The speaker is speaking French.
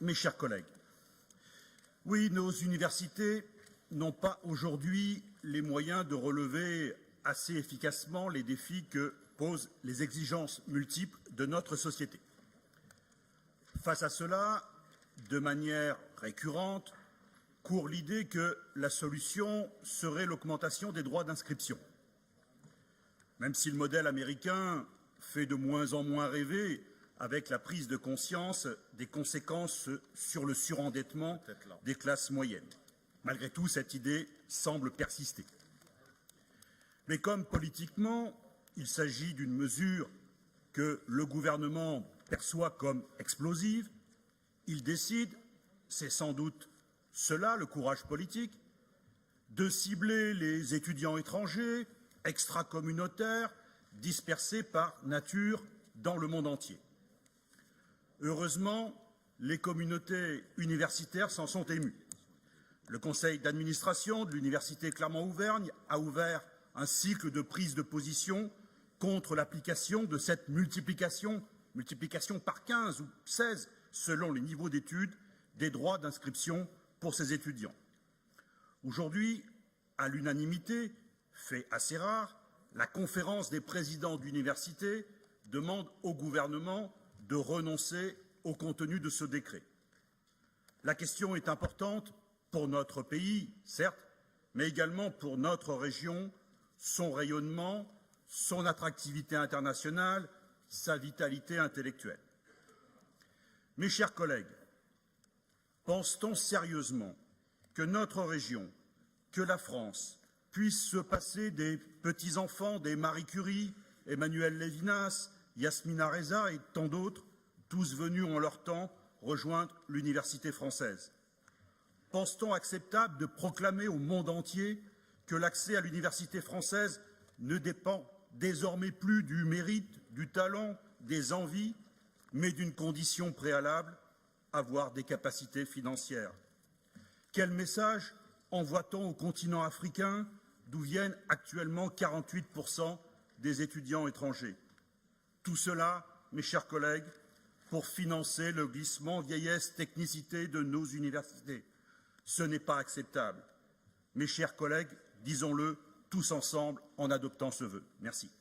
mes chers collègues, oui, nos universités n'ont pas aujourd'hui les moyens de relever assez efficacement les défis que posent les exigences multiples de notre société. Face à cela, de manière récurrente, court l'idée que la solution serait l'augmentation des droits d'inscription. Même si le modèle américain fait de moins en moins rêver avec la prise de conscience des conséquences sur le surendettement des classes moyennes. Malgré tout, cette idée semble persister. Mais comme politiquement, il s'agit d'une mesure que le gouvernement perçoit comme explosive, il décide, c'est sans doute cela le courage politique, de cibler les étudiants étrangers, extracommunautaires, dispersés par nature dans le monde entier. Heureusement, les communautés universitaires s'en sont émues. Le conseil d'administration de l'université Clermont-Auvergne a ouvert un cycle de prise de position contre l'application de cette multiplication par 15 ou 16, selon les niveaux d'études, des droits d'inscription pour ces étudiants. Aujourd'hui, à l'unanimité, fait assez rare, la conférence des présidents d'université demande au gouvernement de renoncer au contenu de ce décret. La question est importante pour notre pays, certes, mais également pour notre région, son rayonnement, son attractivité internationale, sa vitalité intellectuelle. Mes chers collègues, pense-t-on sérieusement que notre région, que la France, puisse se passer des petits-enfants des Marie Curie, Emmanuel Lévinas, Yasmina Reza et tant d'autres, tous venus en leur temps rejoindre l'université française? Pense-t-on acceptable de proclamer au monde entier que l'accès à l'université française ne dépend désormais plus du mérite, du talent, des envies, mais d'une condition préalable, avoir des capacités financières? Quel message envoie-t-on au continent africain, d'où viennent actuellement 48% des étudiants étrangers? Tout cela, mes chers collègues, pour financer le glissement vieillesse-technicité de nos universités. Ce n'est pas acceptable. Mes chers collègues, disons-le tous ensemble en adoptant ce vœu. Merci.